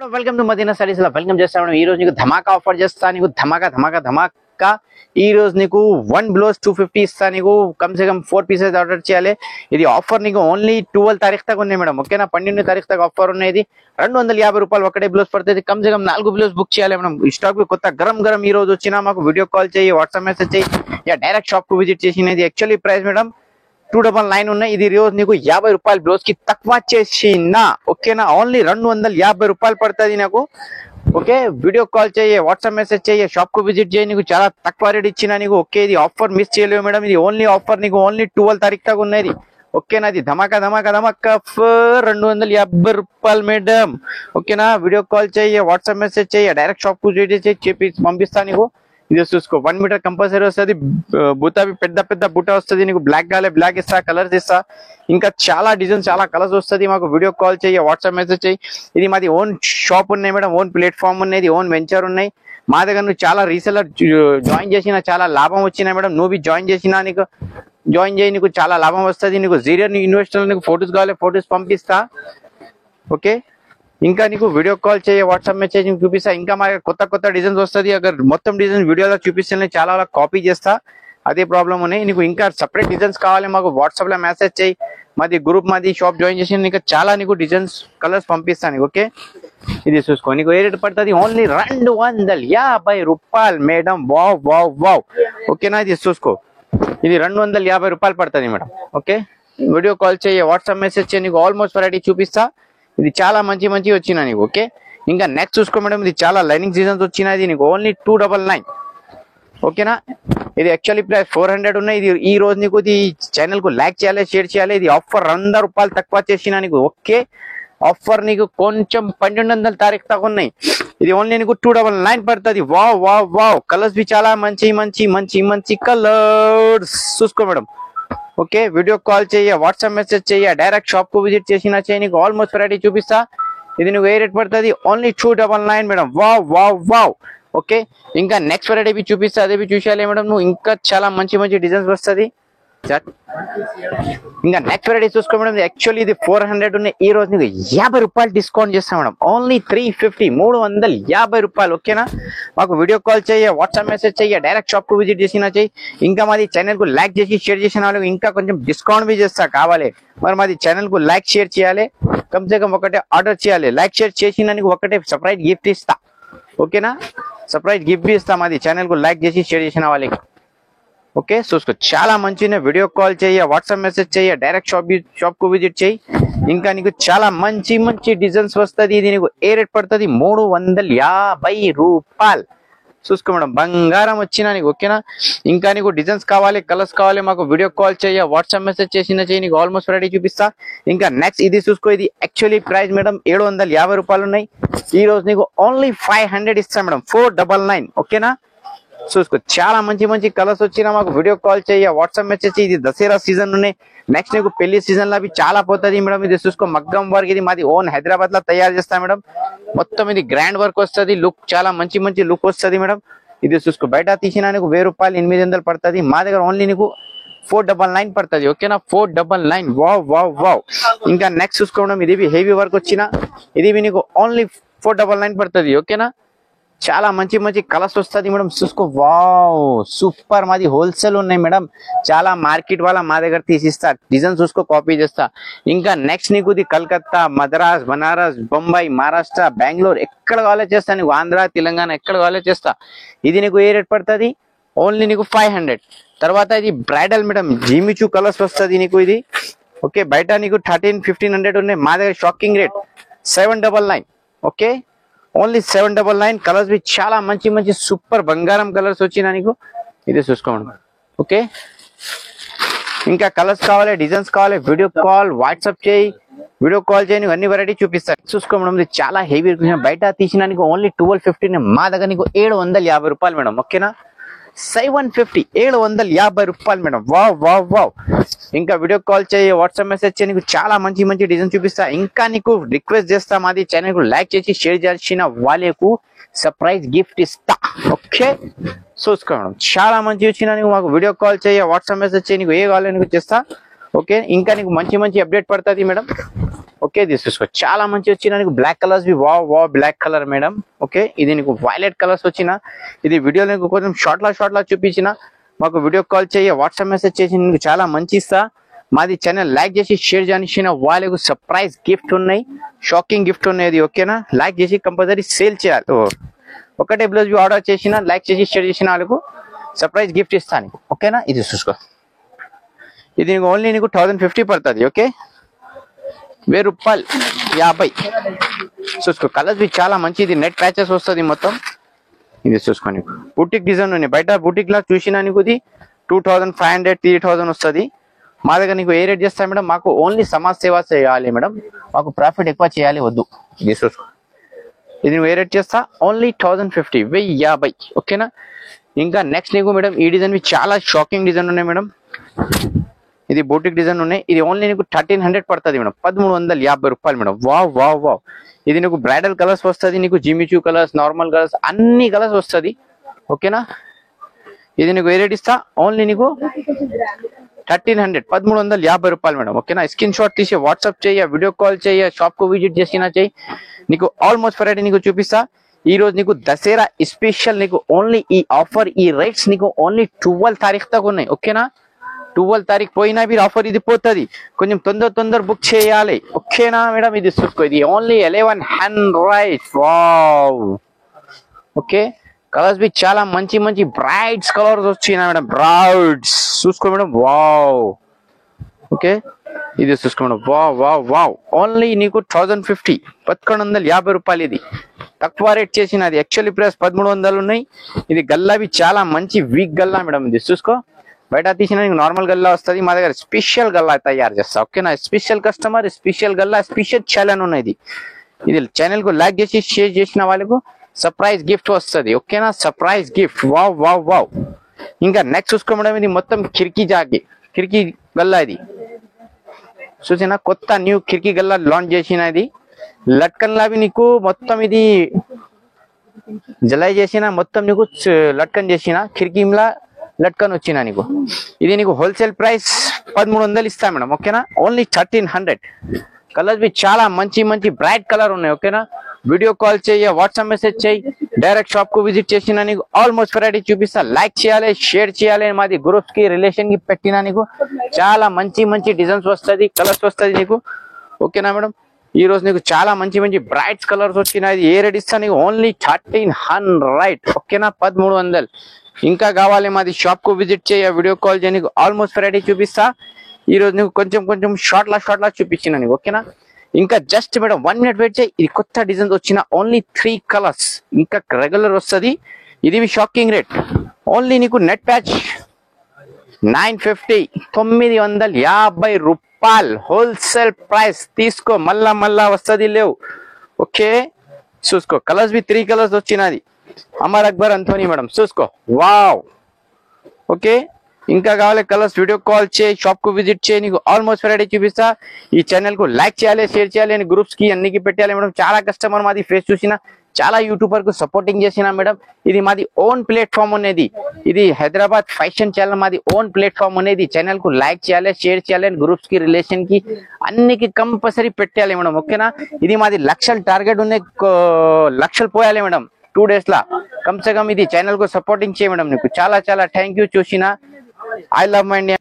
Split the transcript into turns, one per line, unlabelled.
Welcome to Madina sarees లా welcome చేస్తా madam. ఈ రోజు నీకు ధమాకా ఆఫర్ చేస్తా. నీకు ధమాకా ఈ రోజు నీకు 1 బ్లౌజ్ 250 ఇస్తా. నీకు come say come 4 pieces order చేయాలి. ఇది ఆఫర్ నీకు ఓన్లీ 12 తారీఖు దాకా ఉన్నాయి మేడం. ఓకేనా, 12 తారీఖు దాకా ఆఫర్ ఉన్నాయి. 250 రూపాయలు ఒకటే బ్లౌజ్ పడుతుంది. Come say come 4 blouse book చేయాలి మేడం. ఈ స్టాక్ కొత్త గరం ఈ రోజు వచ్చినా మాకు వీడియో కాల్ చేయి, వాట్సాప్ మెసేజ్ చేయి, యా డైరెక్ట్ షాప్ కు విజిట్ చేసినది. యాక్చువల్లీ ప్రైస్ మేడం 299 ఉన్నాయి. ఇది రోజు నీకు 50 రూపాయలు బ్లౌజ్ కి తక్కువ చేసిన. ఓకేనా, ఓన్లీ 250 రూపాయలు పడుతుంది నాకు. ఓకే, వీడియో కాల్ చేయి, వాట్సాప్ మెసేజ్ చేయి, షాప్ కు విజిట్ చేయి. నీకు చాలా తక్కువ రేట్ ఇచ్చిన నీకు. ఓకే, ఇది ఆఫర్ మిస్ చేయలేవు మేడం. ఇది ఓన్లీ ఆఫర్ నీకు ఓన్లీ 12 తారీఖు దాకా ఉన్నది. ఓకేనా, ఇది ధమాకా 250 రూపాయలు మేడం. ఓకేనా, వీడియో కాల్ చేయి, వాట్సాప్ మెసేజ్ చేయి, డైరెక్ట్ షాప్ కు విజిట్ చేయి, చెప్పి పంపిస్తా నీకు. ఇది చూసుకో 1 మీటర్ కంపల్సరీ వస్తుంది. బుట్ట పెద్ద బుట్ట వస్తుంది నీకు. బ్లాక్ కాలే బ్లాక్ ఇస్తా, కలర్స్ ఇస్తా, ఇంకా చాలా డిజైన్ చాలా కలర్స్ వస్తుంది. మాకు వీడియో కాల్ చేయి, వాట్సాప్ మెసేజ్ చేయి. ఇది మాది ఓన్ షాప్ ఉన్నాయి మేడం, ఓన్ ప్లాట్ఫామ్ ఉన్నది, ఓన్ వెంచర్ ఉన్నాయి మా దగ్గర. నువ్వు చాలా రీసెలర్ జాయిన్ చేసినా చాలా లాభం వచ్చినాయి మేడం. నువ్వు జాయిన్ చేసినా నీకు జాయిన్ చేయి, నీకు చాలా లాభం వస్తుంది. నీకు జీరో ఇన్వెస్టర్ నీకు ఫొటోస్ కావాలి, ఫొటోస్ పంపిస్తా. ఓకే, ఇంకా నీకు వీడియో కాల్ చేయ, వాట్సాప్ మెసేజ్ చూపిస్తా. ఇంకా మా కొత్త డిజైన్స్ వస్తుంది. అగర్ మొత్తం డిజైన్ వీడియోలో చూపిస్తే చాలా కాపీ చేస్తా, అదే ప్రాబ్లం ఉన్నాయి. నీకు ఇంకా సపరేట్ డిజైన్స్ కావాలి మాకు వాట్సాప్ లో మెసేజ్ చేయి. మాది గ్రూప్, మాది షాప్ జాయిన్ చేసి నీకు చాలా నీకు డిజైన్స్ కలర్స్ పంపిస్తాను. ఓకే, ఇది చూసుకో నీకు ఏ రేట్ పడుతుంది. ఓన్లీ 250 రూపాయలు మేడం. వావ్. ఓకేనా, ఇది చూసుకో ఇది 250 రూపాయలు పడుతుంది మేడం. ఓకే, వీడియో కాల్ చేయ, వాట్సాప్ మెసేజ్ చేయి, నీకు ఆల్మోస్ట్ వెరైటీ చూపిస్తా. ఇది చాలా మంచి వచ్చినా నీకు. ఓకే, ఇంకా నెక్స్ట్ చూసుకో మేడం. ఇది చాలా లైనింగ్ డిజైన్స్ వచ్చినాయి. నీకు ఓన్లీ 299. ఓకేనా, ఇది యాక్చువల్లీ ప్రైస్ 400 ఉన్నాయి. ఇది ఈ రోజు నీకు ఇది ఛానల్ కు లైక్ చేయాలి, షేర్ చేయాలి. ఇది ఆఫర్ 100 రూపాయలు తక్కువ చేసిన నీకు. ఓకే, ఆఫర్ నీకు కొంచెం 1200 తారీఖు దాకా ఉన్నాయి. ఇది ఓన్లీ నీకు 299 పడుతుంది. వావ్ కలర్స్ బి చాలా మంచి కలర్స్ చూసుకో మేడం. ఓకే, వీడియో కాల్ చేయ, వాట్సాప్ మెసేజ్ చేయ, డైరెక్ట్ షాప్ కు విజిట్ చేసినా చేయి, నీకు ఆల్మోస్ట్ వెరైటీ చూపిస్తా. ఇది నువ్వు ఏ రేట్ పడుతుంది. Only 299 madam. వావ్. ఓకే, ఇంకా నెక్స్ట్ వెరైటీ చూపిస్తా, అదే చూసేయాలి మేడం. నువ్వు ఇంకా చాలా మంచి డిజైన్స్ వస్తుంది. ఇంకా నెక్స్ట్ వెరైటీ చూసుకో మేడం. యాక్చువల్లీ ఇది 400 ఉన్నాయి. ఈ రోజు నీకు 50 రూపాయలు డిస్కౌంట్ చేస్తాం మేడం. ఓన్లీ 350, 350 రూపాయలు. ఓకేనా, మాకు వీడియో కాల్ చేయ, వాట్సాప్ మెసేజ్ చేయ, డైరెక్ట్ షాప్ కు విజిట్ చేసినా చేయి. ఇంకా మాది ఛానల్ కు లైక్ చేసి షేర్ చేసిన వాళ్ళకి ఇంకా కొంచెం డిస్కౌంట్ బి చేస్తా కావాలి. మరి మాది ఛానల్ కు లైక్ షేర్ చేయాలి, కమ్ సే కమ్ ఒకటే ఆర్డర్ చేయాలి. లైక్ షేర్ చేసిన ఒకటే సపరేట్ గిఫ్ట్ ఇస్తా. ఓకేనా, సపరేట్ గిఫ్ట్ ఇస్తా మాది ఛానల్ కు లైక్ చేసి షేర్ చేసిన వాళ్ళకి. ఓకే, చూసుకో చాలా మంచిగా వీడియో కాల్ చేయ, వాట్సాప్ మెసేజ్ చేయ, డైరెక్ట్ షాప్ కు విజిట్ చేయి. ఇంకా నీకు చాలా మంచి డిజైన్స్ వస్తుంది. ఇది నీకు ఏ రేట్ పడుతుంది. 350 రూపాయలు చూసుకో మేడం. బంగారం వచ్చినా నీకు. ఓకేనా, ఇంకా నీకు డిజైన్స్ కావాలి, కలర్స్ కావాలి, మాకు వీడియో కాల్ చేయ, వాట్సాప్ మెసేజ్ చేసిన చేయి, నీకు ఆల్మోస్ట్ రెడీ చూపిస్తా. ఇంకా నెక్స్ట్ ఇది చూసుకో. ఇది యాక్చువల్లీ ప్రైస్ మేడం 750 రూపాయలు ఉన్నాయి. ఈ రోజు నీకు ఓన్లీ 500 ఇస్తా మేడం. 499. ఓకేనా, చూసుకో చాలా మంచి కలర్స్ వచ్చినా మాకు వీడియో కాల్ చేయ, వాట్సాప్ మెసేజ్. ఇది దసరా సీజన్ ఉన్నాయి. నెక్స్ట్ నీకు పెళ్లి సీజన్ లో చాలా పోతుంది మేడం. ఇది చూసుకో మగ్గం వర్క్. ఇది మాది ఓన్ హైదరాబాద్ లో తయారు చేస్తాం మేడం. మొత్తం ఇది గ్రాండ్ వర్క్ వస్తుంది. లుక్ చాలా మంచి లుక్ వస్తుంది మేడం. ఇది చూసుకో బయట తీసినా నీకు 1000 రూపాయలు 800 పడుతుంది. మా దగ్గర ఓన్లీ నీకు 499 పడుతుంది. ఓకేనా, 499. వావ్. ఇంకా నెక్స్ట్ చూసుకో మేడం. ఇది హెవీ వర్క్ వచ్చిన ఇది నీకు ఓన్లీ 499 పడుతుంది. ఓకేనా, చాలా మంచి కలర్స్ వస్తుంది మేడం. చూసుకో వావ్ సూపర్. మాది హోల్సేల్ ఉన్నాయి మేడం. చాలా మార్కెట్ వాళ్ళ మా దగ్గర తీసిస్తా. డిజైన్ చూసుకో కాపీ చేస్తా. ఇంకా నెక్స్ట్ నీకు ఇది కలకత్తా, మద్రాస్, బనారస్, బొంబాయి, మహారాష్ట్ర, బెంగళూరు ఎక్కడ కావాలో చేస్తా. నీకు ఆంధ్ర, తెలంగాణ ఎక్కడ కావాలో చేస్తా. ఇది నీకు ఏ రేట్ పడుతుంది. ఓన్లీ నీకు 500. తర్వాత ఇది బ్రైడల్ మేడం. జిమిచూ కలర్స్ వస్తుంది నీకు ఇది. ఓకే, బయట నీకు 1300-1500 ఉన్నాయి. మా దగ్గర shocking rate 799. Okay, only 799. Colours బి చాలా మంచి సూపర్ బంగారం కలర్స్ వచ్చినా నీకు. ఇది చూసుకోండి. ఓకే, ఇంకా కలర్స్ కావాలి, డిజైన్స్ కావాలి, వీడియో కాల్ వాట్సాప్ చేయి, వీడియో కాల్ చేయని అన్ని వెరైటీ చూపిస్తారు. చూసుకోండి, ఇది చాలా హెవీ. బయట తీసిన నీకు ఓన్లీ 1250. మా దగ్గర నీకు 750 రూపాయలు మేడం. ఓకేనా, 750, 750 రూపాయలు మేడం. వావ్. ఇంకా వీడియో కాల్ చేయి, వాట్సాప్ మెసేజ్ చేయి, నీకు చాలా మంచి డిజైన్ చూపిస్తా. ఇంకా నీకు రిక్వెస్ట్ చేస్తా, మాది ఛానల్ కు లైక్ చేసి షేర్ చేసిన వాళ్ళకు సర్ప్రైజ్ గిఫ్ట్ ఇస్తా. ఓకే, చూసుకో మేడం చాలా మంచి వచ్చినా నీకు. మాకు వీడియో కాల్ చేయి, వాట్సాప్ మెసేజ్ చేయి, నీకు ఏ కావాలి నీకు చేస్తా. ఓకే ఇంకా నీకు మంచి మంచి అప్డేట్ పడుతుంది మేడం. ఓకే దిస్ చూసుకో చాలా మంచి వచ్చిన నీకు black colours wow black colour madam. Okay ఇది నీకు వైలెట్ కలర్స్ వచ్చిన ఇది వీడియోలో నీకు కొంచెం షార్ట్ లా చూపించిన మాకు వీడియో కాల్ చేయ వాట్సాప్ మెసేజ్ చేసి నీకు చాలా మంచి ఇస్తా. మాది ఛానల్ లైక్ చేసి షేర్ చేసిన వాళ్ళకు సర్ప్రైజ్ గిఫ్ట్ ఉన్నాయి, షాకింగ్ గిఫ్ట్ ఉన్నాయి. ఓకేనా లైక్ చేసి కంపల్సరీ సేల్ చేయాలి. ఒకటే బ్లౌజ్ ఆర్డర్ చేసిన లైక్ చేసి షేర్ చేసిన వాళ్ళకు సర్ప్రైజ్ గిఫ్ట్ ఇస్తాను. ఓకేనా ఇది చూసుకో ఇది నీకు ఓన్లీ నీకు 1050 పడుతుంది. ఓకే 1000 రూపాయలు 50 చూసుకో. కలర్స్ బి చాలా మంచిది, నెట్ ప్యాచెస్ వస్తుంది మొత్తం. ఇది చూసుకో నీకు బుటిక్ డిజైన్ ఉన్నాయి, బయట బుటిక్ లా చూసినా నీకు ఇది 2500 3000 వస్తుంది. మా దగ్గర నీకు ఏ రేట్ చేస్తాయి మేడం, మాకు ఓన్లీ సమాజ్ సేవ చేయాలి మేడం, మాకు ప్రాఫిట్ ఎక్కువ చేయాలి వద్దు. ఇది చూసుకో ఇది నువ్వు ఏ రేట్ చేస్తా ఓన్లీ 1050 1050. ఓకేనా ఇంకా నెక్స్ట్ నీకు మేడం ఈ డిజైన్ చాలా షాకింగ్ డిజైన్ ఉన్నాయి మేడం. ఇది బోటిక్ డిజైన్ ఉన్నాయి, ఇది ఓన్లీ నీకు 1300 పడుతుంది మేడం, 1350 రూపాయలు మేడం. వావ్ ఇది నీకు బ్రైడల్ కలర్స్ వస్తుంది, నీకు జిమిచూ కలర్స్ నార్మల్ కలర్స్ అన్ని కలర్స్ వస్తుంది. ఓకేనా ఇది నీకు ఏ రేట్ ఇస్తా ఓన్లీ నీకు 1350 రూపాయలు మేడం. ఓకేనా స్క్రీన్ షాట్ తీసి వాట్సాప్ చేయ, వీడియో కాల్ చేయ, షాప్ కు విజిట్ చేసినా చేయి, నీకు ఆల్మోస్ట్ వెరైటీ నీకు చూపిస్తా. ఈ రోజు నీకు దసరా స్పెషల్ నీకు ఓన్లీ ఈ ఆఫర్ ఈ రేట్స్ నీకు ఓన్లీ 12 తారీఖు దాకా ఉన్నాయి. ఓకేనా 12 తారీఖు పోయినా మీరు ఆఫర్ ఇది పోతుంది, కొంచెం తొందర బుక్ చేయాలి. ఓకేనా మేడం ఇది చూసుకో ఇది ఓన్లీ 1100. వావ్ ఓకే కలర్స్ బి చాలా మంచి బ్రైట్స్ కలర్స్ వచ్చినాయి మేడం, బ్రైట్స్ చూసుకో మేడం. వావ్ ఓకే ఇది చూసుకో మేడం. వావ్ ఓన్లీ నీకు 1050 1150 రూపాయలు. ఇది తక్కువ రేట్ చేసినది, యాక్చువల్లీ ప్రైస్ 1300 ఉన్నాయి. ఇది గల్లావి చాలా మంచి వీక్ గల్లా మేడం. ఇది చూసుకో బయట తీసిన నార్మల్ గల్లా వస్తుంది, మా దగ్గర స్పెషల్ గల్లా తయారు చేస్తా. ఓకేనా special customer special Galla special challenge ఉన్నది. ఇది ఛానల్ కు లైక్ చేసి షేర్ చేసిన వాళ్ళకు సర్ప్రైజ్ గిఫ్ట్ వస్తుంది. ఓకేనా సర్ప్రైజ్ గిఫ్ట్ వావ్. ఇంకా నెక్స్ట్ చూసుకో మేడం ఇది మొత్తం కిటికీ గల్లా. ఇది చూసిన కొత్త న్యూ కిటికీ గల్లా లాంచ్ చేసినది. లట్కన్ లావి నీకు మొత్తం ఇది జలై చేసిన మొత్తం నీకు లట్కన్ చేసిన కిటికీలా లట్కన్ వచ్చిన నీకు. ఇది నీకు హోల్సేల్ ప్రైస్ 1300 ఇస్తా మేడం. ఓకేనా ఓన్లీ 1300. కలర్స్ బి చాలా మంచి బ్రైట్ కలర్ ఉన్నాయి. ఓకేనా వీడియో కాల్ చేయ, వాట్సాప్ మెసేజ్ చేయి, డైరెక్ట్ షాప్ కు విజిట్ చేసిన నీకు ఆల్మోస్ట్ వెరైటీ చూపిస్తా. లైక్ చేయాలి షేర్ చేయాలి, మాది గ్రూప్స్ కి రిలేషన్ కి పెట్టినా నీకు చాలా మంచి డిజైన్స్ వస్తుంది, కలర్స్ వస్తుంది నీకు. ఓకేనా మేడం ఈ రోజు నీకు చాలా మంచి బ్రైట్స్ కలర్స్ వచ్చినాయి. ఏ రేట్ ఇస్తా నీకు ఓన్లీ 1300. ఓకేనా 1300. ఇంకా కావాలి మాది షాప్ కు విజిట్ చేయ, వీడియో కాల్ చేయ, నీకు ఆల్మోస్ట్ వెరైటీ చూపిస్తా. ఈ రోజు నీకు కొంచెం షార్ట్ లా చూపించిన నీకు. ఓకేనా ఇంకా జస్ట్ మేడం 1 minute వెయిట్ చేయి. ఇది కొత్త డిజైన్స్ వచ్చిన ఓన్లీ 3 కలర్స్, ఇంకా రెగ్యులర్ వస్తుంది. ఇది షాకింగ్ రేట్ ఓన్లీ నీకు నెట్ ప్యాచ్ 950 950 రూపాయలు హోల్సేల్ ప్రైస్. తీసుకో మళ్ళా వస్తుంది లేవు. ఓకే చూసుకో కలర్స్ బి 3 కలర్స్ వచ్చినది. అమర్ అక్బర్ అంతోని మేడం చూసుకో. వావ్ ఓకే ఇంకా కావాలి కలర్స్ వీడియో కాల్ చేయి, షాప్ కు విజిట్ చేయి, నీకు ఆల్మోస్ట్ వెరైటీ చూపిస్తా. ఈ ఛానల్ కు లైక్ చేయాలి షేర్ చేయాలి, గ్రూప్స్ కి అన్నికి పెట్టాలి మేడం. చాలా కస్టమర్ మాది ఫేస్ చూసిన, చాలా యూట్యూబర్ కు సపోర్టింగ్ చేసిన మేడం. ఇది మాది ఓన్ ప్లాట్ఫామ్ అనేది, ఇది హైదరాబాద్ ఫ్యాషన్ ఛానల్ మాది ఓన్ ప్లాట్ఫామ్ అనేది. ఛానల్ కు లైక్ చేయాలి షేర్ చేయాలి, గ్రూప్స్ కి రిలేషన్ కి అన్నికి కంపల్సరీ పెట్టాలి మేడం. ఓకేనా ఇది మాది లక్షల టార్గెట్ ఉంది, లక్షలు పోయాలి మేడం 2 days లా కమ్ సే కమ్. ఇది ఛానల్ కు సపోర్టింగ్ చేయ మేడం. నీకు చాలా థ్యాంక్ యూ చూసిన. I love my India.